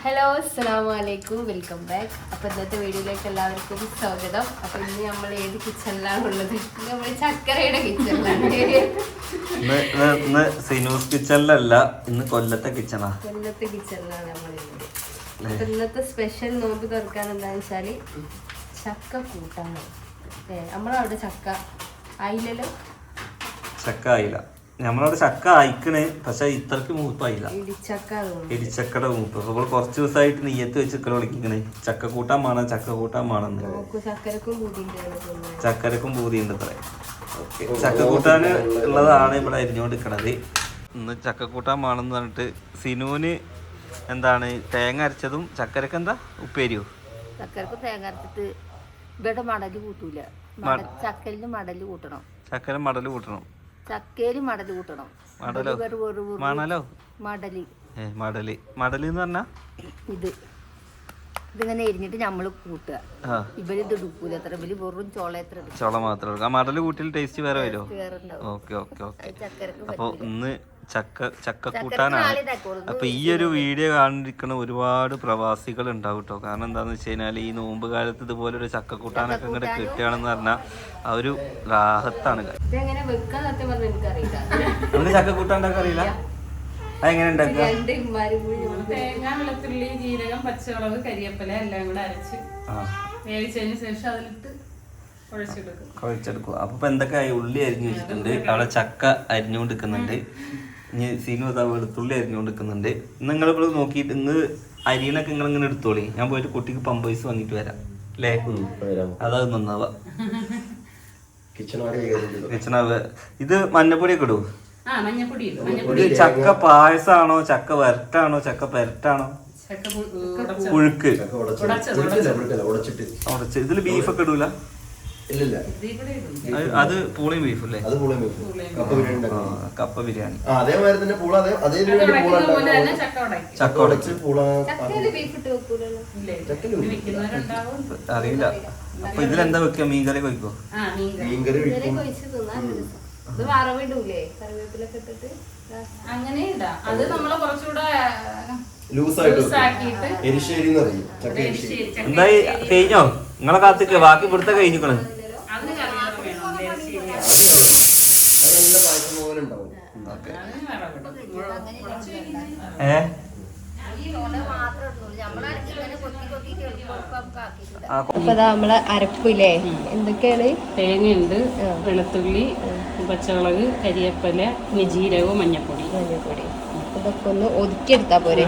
Hello അസ്സലാമലൈക്കും, welcome back. അപ്പോൾ ഇന്നത്തെ വീഡിയോയിലേക്ക് എല്ലാവർക്കും സ്വാഗതം. അപ്പോൾ ഇന്ന് നമ്മൾ ഏത് കിച്ചണിലാണ് ഉള്ളത്? നമ്മൾ ചക്കരയുടെ കിച്ചണിലാണ്. ഇന്ന് സിനൂസ് കിച്ചണിലല്ല, ഇന്ന് കൊല്ലത്തെ കിച്ചണാണ് നമ്മളുള്ളത്. അപ്പോൾ ഇന്നത്തെ സ്പെഷ്യൽ നോമ്പ് തുറക്കാൻ എന്താണെന്ന് വെച്ചാൽ ചക്ക കൂട്ടാണ്. നമ്മളവിടെ ചക്ക ആയില്ലല്ലോ. ചക്ക ആയില്ല, നമ്മളവിടെ ചക്ക അയക്കണേ, പക്ഷെ ഇത്രക്ക് മൂപ്പായില്ല. ഇടിച്ചക്കയുടെ മൂപ്പ്. അപ്പോൾ കുറച്ച് ദിവസമായിട്ട് നെയ്യത്ത് വെച്ച് ഇക്കല വിളിക്കണേ, ചക്ക കൂട്ടാൻ വേണം, ചക്ക കൂട്ടാൻ വേണമെന്ന്. ചക്കരക്കും പൂതിയുണ്ട് അത്ര. ഓക്കെ, ചക്ക കൂട്ടാൻ ഉള്ളതാണ് ഇവിടെ അരിഞ്ഞുകൊണ്ടിരിക്കണത്. ഇന്ന് ചക്ക കൂട്ടാൻ വേണമെന്ന് പറഞ്ഞിട്ട് സിനുവിന് എന്താണ് തേങ്ങ അരച്ചതും ചക്കരക്ക് എന്താ ഉപ്പേരിയോ? ചക്കരക്ക് തേങ്ങ അരച്ചിട്ട് ഇവിടെ മടല് കൂട്ടൂല, ചക്കലിന് മടല് കൂട്ടണം. ചക്കര മടല് കൂട്ടണം, ചക്കേരി മടല് കൂട്ടണം. മടലോ മണലോ? മടല്. മടല് മടല് എന്ന് പറഞ്ഞാ ഇതിങ്ങനെ എരിഞ്ഞിട്ട് നമ്മള് കൂട്ടുക. ഇവര് ഇത് എടുക്കൂല, എത്ര ഇവര് വെറും ചോള മാത്രം എടുക്കുക. മടല് കൂട്ടിൽ ടേസ്റ്റ് വേറെ വരുമോ? Okay okay okay. അപ്പൊ ഇന്ന് ചക്ക കൂട്ടാനാണ്. അപ്പൊ ഈ ഒരു വീഡിയോ കാണിരിക്കുന്ന ഒരുപാട് പ്രവാസികൾ ഉണ്ടാവും കേട്ടോ. കാരണം എന്താന്ന് വെച്ച് കഴിഞ്ഞാൽ ഈ നോമ്പ് കാലത്ത് ഇതുപോലെ ഒരു ചക്ക കൂട്ടാനൊക്കെ ഇങ്ങോട്ട് കിട്ടുകയാണെന്ന് പറഞ്ഞാൽ ആ ഒരു റാഹത്താണ്. നമുക്ക് ചക്ക കൂട്ടാൻ ഉണ്ടാക്കാൻ അറിയില്ല, അതെങ്ങനെ ഉണ്ടാക്കുക? തേങ്ങ, വെളുത്തുള്ളി, ജീരകം, പച്ചമുളക്, കരിയേപ്പില എല്ലാം കൂടെ അരച്ച് വേവിച്ചതിന് ശേഷം അതിലിട്ട് കുഴച്ചെടുക്കുക. അപ്പൊ എന്തൊക്കെ ഉള്ളി അരിഞ്ഞു വെച്ചിട്ടുണ്ട്, അവിടെ ചക്ക അരിഞ്ഞുകൊണ്ടിരിക്കുന്നുണ്ട്. ഇനി സീനു അതാ വെളുത്തുള്ളി അരിഞ്ഞുകൊണ്ടിരിക്കുന്നുണ്ട്. നിങ്ങളിപ്പോൾ നോക്കിയിട്ട് ഇന്ന് അരിയണൊക്കെ നിങ്ങൾ ഇങ്ങനെ എടുത്തോളി, ഞാൻ പോയിട്ട് കുട്ടിക്ക് പമ്പേഴ്സ് വാങ്ങിട്ട് വരാം അല്ലേ? അതാ നന്നാവാ. കിച്ചണാവ് ഇത് മഞ്ഞപ്പൊടിയൊക്കെ ഇടൂ. ചക്ക പായസാണോ, ചക്ക വരട്ടാണോ, ചക്ക പെരട്ടാണോ? പുഴുക്ക് ഉടച്ച്. ഇതില് ബീഫൊക്കെ ഇടൂല? അത് പൂളയും ബീഫ് അല്ലേ? കപ്പ ബിരിയാണി. അതേമാതിരി തന്നെ ചക്ക ഉടച്ച് അറിയില്ല. അപ്പൊ ഇതിലെന്താ വെക്കുക? മീൻകറി വെക്കോ? മീൻകറി അങ്ങനെ ഇടാം. അത് നമ്മള് കുറച്ചുകൂടെ എന്തായി കഴിഞ്ഞോ? നിങ്ങളെ കാത്തിക്ക് ബാക്കി ഇവിടുത്തെ കഴിഞ്ഞിക്കണ്. അപ്പൊ നമ്മളെ അരപ്പില്ലേ എന്തൊക്കെയാണ്? തേങ്ങയുണ്ട്, വെളുത്തുള്ളി, പച്ചമുളക്, കരിയേപ്പില, ജീരകവും മഞ്ഞപ്പൊടി. ഇതൊക്കെ ഒന്ന് ഒതുക്കിയെടുത്താ പോരെ?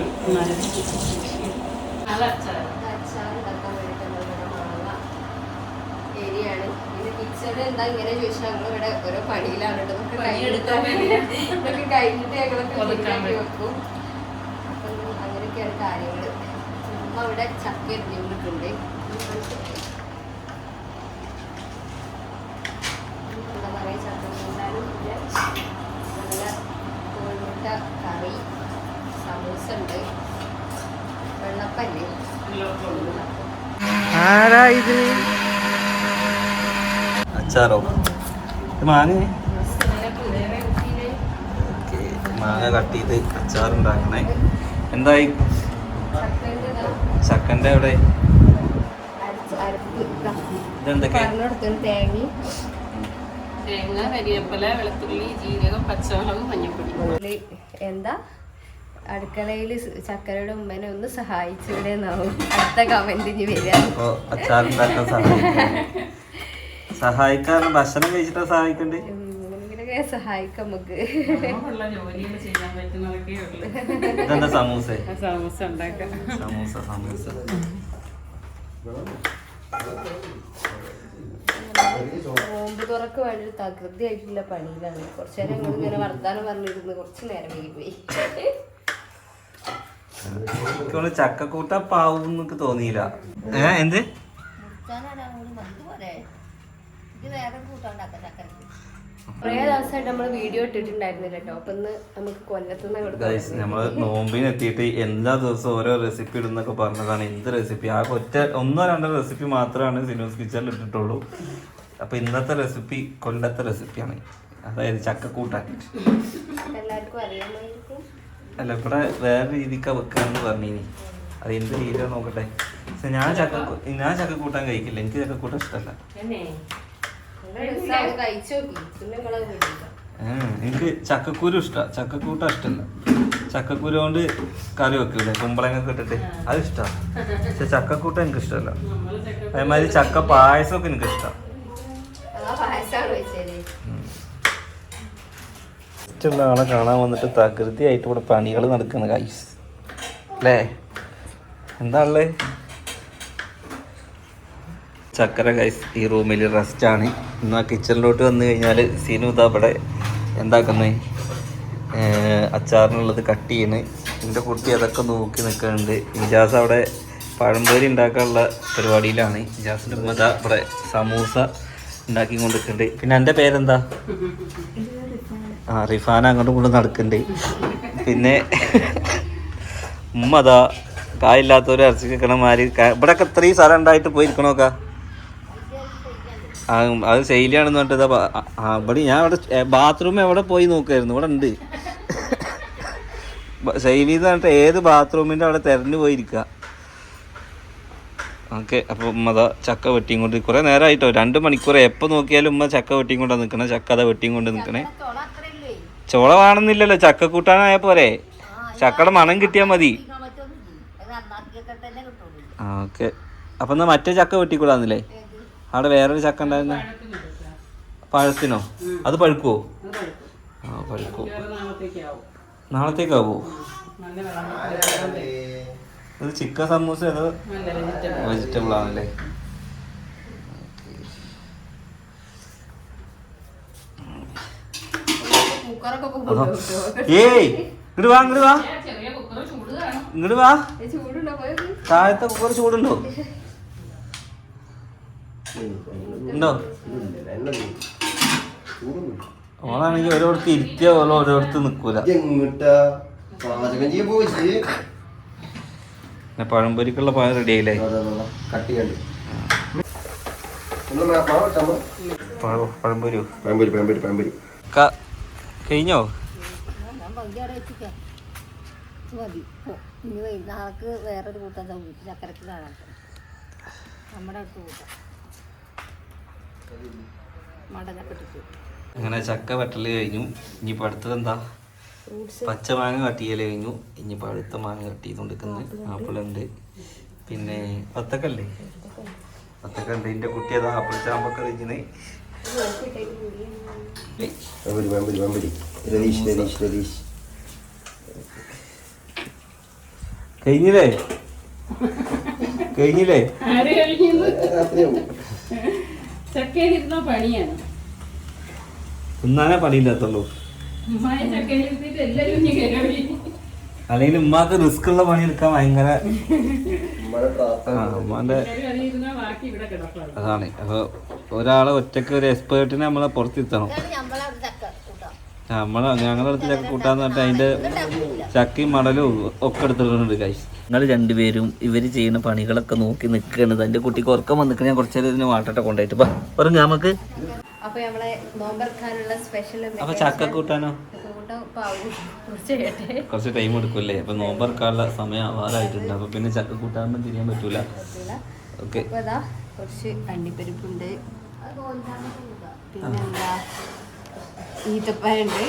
എന്താ ഇങ്ങനെ ചോദിച്ചാൽ ഞങ്ങൾ ഇവിടെ ഓരോ പണിയിലാണ് കേട്ടോ. ഇതൊക്കെ കഴിഞ്ഞിട്ട് ഞങ്ങളൊക്കെ വെക്കും. അപ്പം അങ്ങനെയൊക്കെയാണ് കാര്യങ്ങൾ. അമ്മ ഇവിടെ ചക്ക എറിഞ്ഞുകൊണ്ടിട്ടുണ്ട്. എന്താ പറയുക, ചക്ക കൂട്ടാനും നല്ല കോഴിമുട്ട കറി, സമൂസ ഉണ്ട്, വെള്ളപ്പല്ലേ. അച്ചാറോ? മാങ്ങ മാങ്ങ കട്ട് ചെയ്ത് അച്ചാറുണ്ടാക്കണേ. എന്തായി ചക്കൻ്റെ അവിടെ? ഇതെന്തൊക്കെ? തേങ്ങ, കരിയേപ്പില, വെളുത്തുള്ളി, ജീരകം, പച്ചമുളക്, മഞ്ഞപ്പൊടി. എന്താ അടുക്കളയിൽ ചക്കരയുടെ ഉമ്മനെ ഒന്ന് സഹായിച്ചൂടെ എന്നാവും അടുത്ത കമന്റിന് വരിക. അച്ചാറുണ്ടാക്കാൻ സഹായിക്കാറ് ഭക്ഷണം കഴിച്ചിട്ടാ സഹായിക്കണ്ടേ? ഇങ്ങനെയൊക്കെ സഹായിക്കാം നമുക്ക്. ഇതെന്താ സമൂസ? സമൂസ ഉണ്ടാക്കാം. സമൂസ നോമ്പ് തുറക്ക് വേണ്ടി തകൃതി ആയിട്ടുള്ള പണിയിലാണ്. കുറച്ചു നേരം ഞങ്ങൾ ഇങ്ങനെ വർത്താനം പറഞ്ഞിരുന്നു, കുറച്ച് നേരം വൈകിപ്പോയി. ചക്കക്കൂട്ട പാവും എന്നൊക്കെ തോന്നിയില്ല. എന്ത് കുറേ ദിവസമായിട്ട് നമ്മൾ വീഡിയോ ഇട്ടിട്ടുണ്ടായിരുന്നില്ല കേട്ടോ. അപ്പൊ ഇന്ന് നമുക്ക് കൊല്ലത്തുനിന്ന് നമ്മള് നോമ്പിന് എത്തിയിട്ട് എല്ലാ ദിവസവും ഓരോ റെസിപ്പി ഇടുന്നൊക്കെ പറഞ്ഞതാണ്. എന്ത് റെസിപ്പി? ആ ഒന്നോ രണ്ടോ റെസിപ്പി മാത്രമാണ് സിനൂസ് കിച്ചണിൽ ഇട്ടിട്ടുള്ളൂ. അപ്പൊ ഇന്നത്തെ റെസിപ്പി കൊല്ലത്തെ റെസിപ്പിയാണ്, അതായത് ചക്കക്കൂട്ടാൻ. എല്ലാവർക്കും അറിയാമായിരിക്കും. അല്ല ഇവിടെ വേറെ രീതിക്കാ വെക്കാന്ന് പറഞ്ഞിനി, അത് എന്ത് രീതിയാണ് നോക്കട്ടെ. പക്ഷെ ഞാൻ ചക്കക്കൂട്ടാൻ കഴിക്കില്ല, എനിക്ക് ചക്കക്കൂട്ടാൻ ഇഷ്ടമല്ല. കഴിച്ചു നോക്കി പിന്നെ നിങ്ങളത് കഴിക്കാം. എനിക്ക് ചക്കക്കുരു ഇഷ്ടമാണ്, ചക്കക്കൂട്ടാൻ ഇഷ്ടമല്ല. ചക്കക്കുരു കൊണ്ട് കറി വെക്കൂലേ കുമ്പളങ്ങൊക്കെ ഇട്ടിട്ട്, അത് ഇഷ്ടമാണ്. പക്ഷെ ചക്കക്കൂട്ട എനിക്ക് ഇഷ്ടമല്ല. അതേമാതിരി ചക്ക പായസമൊക്കെ എനിക്ക് ഇഷ്ടമാണ്. ഇഷ്ടമുള്ള ആളെ കാണാൻ വന്നിട്ട് തകൃതിയായിട്ട് ഇവിടെ പണികൾ നടക്കുന്ന ഗൈസ് അല്ലേ? എന്താ ഉള്ളത്? ചക്കര ഗൈസ് ഈ റൂമിൽ റെസ്റ്റാണ്. ഇന്ന് ആ കിച്ചണിലോട്ട് വന്നു കഴിഞ്ഞാൽ സീനു ഇതാ ഇവിടെ എന്താക്കുന്നത്, അച്ചാറിനുള്ളത് കട്ട് ചെയ്യണ്. എൻ്റെ കുട്ടി അതൊക്കെ നോക്കി നിൽക്കുന്നുണ്ട്. ഇജാസ് അവിടെ പഴംപൊരി ഉണ്ടാക്കാനുള്ള പരിപാടിയിലാണ്. ഇജാസിൻ്റെ ഉമ്മ ദാ ഇവിടെ സമൂസ ഉണ്ടാക്കി കൊണ്ടിരിക്കുന്നുണ്ട്. പിന്നെ എൻ്റെ പേരെന്താ? റിഫാന അങ്ങോട്ടും ഇങ്ങോട്ടും നടക്കുന്നുണ്ട്. പിന്നെ ഉമ്മ അതാ കായില്ലാത്തവർ ഇറച്ചി വെക്കണമാര് ഇവിടെയൊക്കെ ഇത്രയും സ്ഥലം ഉണ്ടായിട്ട് പോയിരിക്കണോക്കാ. അത് ശൈലിയാണെന്ന് പറഞ്ഞിട്ട് ഇവിടെ ഞാൻ ഇവിടെ ബാത്റൂം എവിടെ പോയി നോക്കായിരുന്നു, ഇവിടെ ഉണ്ട് ശൈലി എന്ന് പറഞ്ഞിട്ട് ഏത് ബാത്റൂമിൻ്റെ അവിടെ തിരഞ്ഞു പോയിരിക്കുക. ഓക്കെ, അപ്പോൾ ഉമ്മ അതാ ചക്ക വെട്ടിയും കൊണ്ട് കുറേ നേരമായിട്ടോ, 2 മണിക്കൂർ എപ്പോൾ നോക്കിയാലും ഉമ്മ ചക്ക വെട്ടിയും കൊണ്ടാണ് നിൽക്കണേ. ചക്ക അതാ വെട്ടിയും കൊണ്ട് നിൽക്കണേ. ചോള വേണമെന്നില്ലല്ലോ, ചക്ക കൂട്ടാനായ പോരെ, ചക്കയുടെ മണം കിട്ടിയാൽ മതി. ഓക്കെ, അപ്പം എന്നാൽ മറ്റേ ചക്ക വെട്ടിക്കൂടാന്നില്ലേ? അവിടെ വേറൊരു ചക്ക ഉണ്ടായിരുന്നു, പഴത്തിനോ? അത് പഴുക്കുവോ? ആ പഴുക്കും, നാളത്തേക്കാവോ? ഇത് ചിക്കൻ സമൂസ അതോ വെജിറ്റബിൾ ആണല്ലേ? ഏയ് ഇങ്ങോട്ട് വാ, ഇങ്ങോട്ട് വാ, ഇങ്ങോട്ട് വാ. താഴത്തെ കുക്കർ ചൂടുണ്ടോ? ഉണ്ടോ? ഓളാണെങ്കിൽ ഓരോരുത്തർ ഇരിക്കുക, ഓരോരുത്തർ നിൽക്കൂല. പിന്നെ പഴംപൊരിക്കുള്ള പഴം റെഡി ആയില്ലേ? പഴംപൊരി കഴിഞ്ഞോ? നാളേക്ക് വേറൊരു കൂട്ടം ചക്കരക്ക് കാണാം, നമ്മുടെ അടുത്ത് കൂട്ടാം മടലൊക്കെ ഇട്ടിട്ട്. അങ്ങനെ ചക്ക വെട്ടല് കഴിഞ്ഞു. ഇനിയിപ്പോൾ അടുത്തത് എന്താ? പച്ച മാങ്ങ കട്ട് ചെയ്യൽ കഴിഞ്ഞു. ഇനി പഴുത്ത മാങ്ങ കട്ട് ചെയ്തുകൊണ്ടിരിക്കുന്നത്. ആപ്പിളുണ്ട്, പിന്നെ വത്തക്കല്ലേ, വത്തക്ക ഉണ്ട്. എൻ്റെ കുട്ടി അതാ ആപ്പിൾ ചാമ്പൊക്കെ കഴിക്കുന്നത്. കഴിഞ്ഞില്ലേ? കഴിഞ്ഞില്ലേ? ചക്കയിലിരുന്ന പണിയാണ്, തിന്നാനേ പണിയില്ലാത്തുള്ളൂ. അല്ലെങ്കിൽ ഉമ്മാക്ക് റിസ്ക് ഉള്ള പണി എടുക്കാൻ ഭയങ്കര ഉമ്മാന്റെ അതാണ്. അപ്പൊ ഒരാളെ ഒറ്റക്ക് ഒരു എക്സ്പേർട്ടിനെ നമ്മളെ പുറത്തിരുത്തണം. ഞങ്ങളുടെ അടുത്ത് ചക്ക കൂട്ടാന്ന് പറഞ്ഞിട്ട് അതിന്റെ ചക്കയും മടലും ഒക്കെ എടുത്തിട്ടുണ്ട് കൈ. നിങ്ങൾ രണ്ടുപേരും ഇവര് ചെയ്യുന്ന പണികളൊക്കെ നോക്കി നിൽക്കുന്നത്. എൻ്റെ കുട്ടിക്ക് ഉറക്കം വന്നിട്ട് ഞാൻ കുറച്ചു നേരം ഇതിന് വാട്ടട്ടെ കൊണ്ടായിട്ട് പറഞ്ഞു നമുക്ക്. അപ്പൊ നമ്മളെ നോമ്പറക്കാനുള്ള സ്പെഷ്യൽ അപ്പൊ ചക്ക കൂട്ടാനോ? കുറച്ച് ടൈം എടുക്കൂല്ലേ? അപ്പൊ നോമ്പറക്കാനുള്ള സമയം ആവാറായിട്ടുണ്ട്. അപ്പൊ പിന്നെ ചക്ക കൂട്ടാനൊന്നും തിരിയാൻ പറ്റൂല. ഓക്കെ, കുറച്ച് അണ്ടിപ്പരിപ്പുണ്ട്, പിന്നെന്താ ഈത്തപ്പഴമുണ്ട്,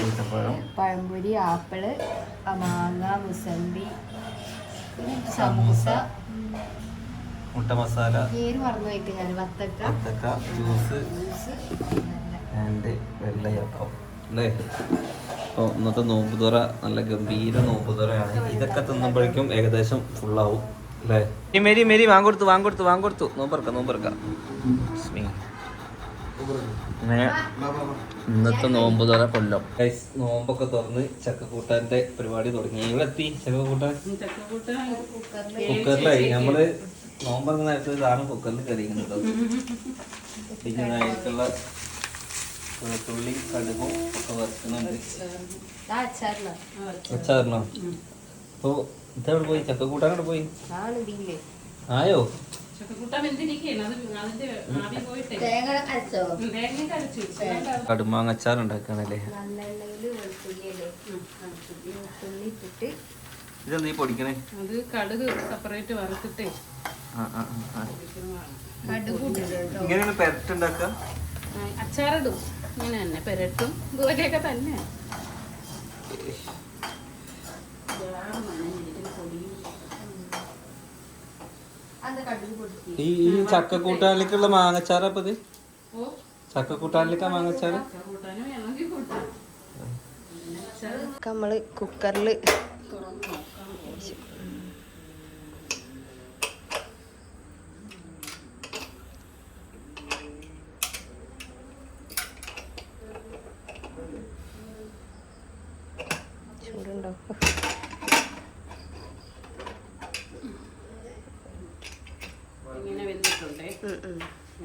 പഴംപൊരി, ആപ്പിള്, മാങ്ങ, മുസമ്പി, സമൂസ, മുട്ട മസാല, പേര് മറന്നു പോയിട്ട് ഞാൻ, വത്തക്ക, ജ്യൂസ് ആൻഡ് വെള്ളയപ്പം അല്ലേ? അപ്പോൾ ഇന്നത്തെ നോമ്പ് തുറ നല്ല ഗംഭീര നോമ്പ് തുറയാണ്. ഇതൊക്കെ തിന്നുമ്പോഴേക്കും ഏകദേശം ഫുള്ളാവും അല്ലേ? മേരി വാങ്ങൊടുത്തു നോമ്പറക്ക. ഇന്നത്തെ നോമ്പ് തുറ കൊല്ലം. നോമ്പൊക്കെ തുറന്ന് ചക്കക്കൂട്ടാന്റെ പരിപാടി തുടങ്ങി. ഇവിടെ എത്തി ചക്കക്കൂട്ടാൻ കുക്കറിലായി. നമ്മള് നോമ്പൊക്കെ നേരത്തെ സാധനം കുക്കറിൽ കറിയുന്നുണ്ടോ? പിന്നെ അതിലേക്കുള്ള വെളുത്തുള്ളി കടുകും ഒക്കെ വറുക്കുന്നുണ്ട്. അച്ചാറിനോ? അപ്പൊ ഇതവിടെ പോയി ചക്കക്കൂട്ടാനോട് പോയി ആയോ? ചക്കക്കൂട്ടാൻ വെന്തിരിക്കുകയാണ്. അതിന്റെ ആവി പോയിട്ടേ തേങ്ങ അരച്ചോ? തേങ്ങ അരച്ചു വെച്ചു. കടുമാങ്ങച്ചാർ ഉണ്ടാക്കാനല്ലേ? നല്ലെണ്ണയില് വെളുത്തുള്ളിയല്ലേ, വെളുത്തുള്ളി ഇട്ടിട്ട് ഇതെന്താ ഈ പൊടിക്കണേ? അത് കടുക് സെപ്പറേറ്റ് വറുത്തിട്ടേ കടുക് ഇട്ടിട്ടോ. ഇങ്ങനെയാണ് പെരട്ടുണ്ടാക്കുക? അച്ചാറിടും. ഇങ്ങനെ തന്നെ പെരട്ടും ഇതുപോലെയൊക്കെ തന്നെ. അത് കടുക് പൊടിച്ച് ഈ ചക്കക്കൂട്ടാനിലേക്കുള്ള മാങ്ങച്ചാറാ അപ്പൊ ഇത്? ഓ ചക്കക്കൂട്ടാനിലേക്കാ മാങ്ങച്ചാറ്? കൂട്ടാനും വേണമെങ്കിൽ കൂട്ടാം. നമ്മള് കുക്കറിൽ ചൂടുണ്ടോ? ഇങ്ങനെ വെന്തിട്ടുണ്ടേ.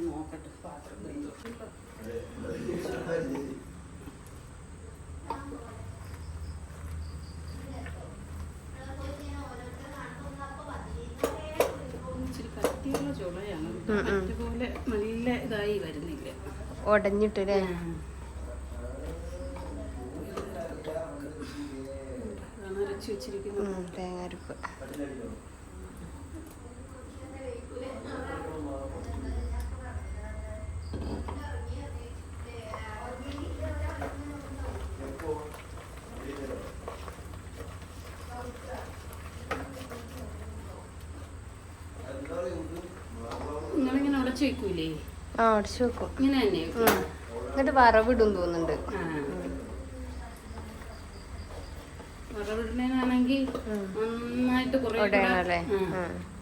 നോക്കട്ടെ പാത്രം വെന്തോ. ഇച്ചിരി കട്ടിയുള്ള ചുളയാണ്. അതുപോലെ നല്ല ഇതായി വരുന്നില്ല. ഉടഞ്ഞിട്ടല്ലേ? അതാണ് അരച്ച് വെച്ചിരിക്കുന്നത്. തേങ്ങ അരപ്പ്. നിങ്ങളിങ്ങനെ ഉടച്ചു വെക്കൂലേ? അടച്ചു വെക്കും. ഇങ്ങനെ തന്നെ എന്നിട്ട് വറവിടും തോന്നുന്നുണ്ട്. വറവിടുന്നതിനാണെങ്കിൽ നന്നായിട്ട് കുറെ ഉടയണല്ലേ?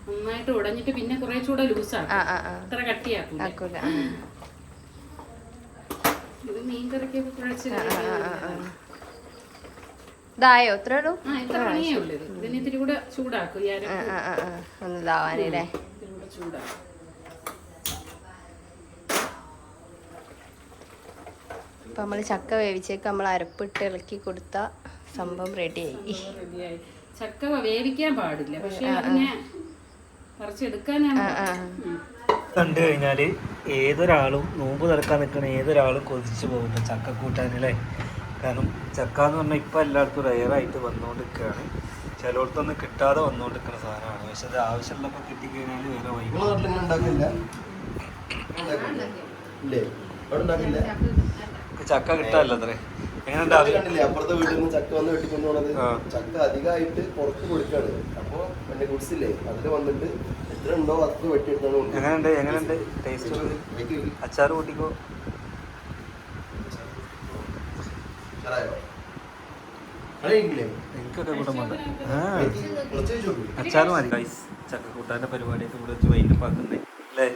നന്നായിട്ട് ഉടഞ്ഞിട്ട് പിന്നെ കുറേച്ചൂടെ ലൂസാക്കും. അത്ര കട്ടിയാക്കും. ഇത് മീൻകറിക്കൊക്കെ കുഴച്ച് ഇതായോ? ഇത്ര ഇടും? ഇത്ര പണിയേ ഉള്ളൂ. ഇതിന് ഇത്തിരി കൂടെ ചൂടാക്കും. ഒന്നിതാവാനല്ലേ? ഇത്തിരി കൂടെ ചൂടാക്കും. അപ്പൊ നമ്മള് ചക്ക വേവിച്ചേക്ക് നമ്മൾ അരപ്പിട്ട് ഇളക്കി കൊടുത്ത സംഭവം റെഡിയായി. റെഡിയായി. ചക്ക വേവിക്കാൻ പാടില്ല, പക്ഷെ അതിനെ പറിച്ചെടുക്കാനാണ്. കണ്ടു കഴിഞ്ഞാൽ ഏതൊരാളും നോമ്പ് തുറക്കാൻ നിൽക്കുന്ന ഏതൊരാളും കൊതിച്ചു പോകും ചക്കക്കൂട്ടാൻ അല്ലേ? കാരണം ചക്ക എന്ന് പറഞ്ഞാൽ ഇപ്പം എല്ലായിടത്തും റെയറായിട്ട് വന്നുകൊണ്ടിരിക്കുകയാണ്. ചിലയിടത്തൊന്നും കിട്ടാതെ വന്നുകൊണ്ടിരിക്കുന്ന സാധനമാണ്. പക്ഷെ അത് ആവശ്യമുള്ളപ്പോൾ കിട്ടിക്കഴിഞ്ഞാൽ വേറെ വൈകി. ചക്ക കിട്ടാമല്ലോ അത്രേ. എങ്ങനെയുണ്ട്? അപ്പുറത്തെ വീട്ടിൽ നിന്ന് ചക്ക വന്ന് വെട്ടിക്കൊണ്ടു പോണത്. ചക്ക അധികമായിട്ട് പുറത്ത് കൊടുക്കാണ്. അപ്പൊ എന്റെ കുടിച്ചില്ലേ അതില് വന്നിട്ട് എത്ര ഉണ്ടോ അത് വെട്ടിയെടുത്താണ്. എങ്ങനെയുണ്ട് ടേസ്റ്റ്? അച്ചാറ് കൂട്ടിക്കോ. എനിക്കൊക്കെ കൂട്ടം വേണ്ട. അച്ചാറ് മതി. ചക്ക കൂട്ടാൻ്റെ പരിപാടിയൊക്കെ ഇവിടെ വെച്ച് വൈകിട്ട് പാക്കുന്നേ അല്ലേ?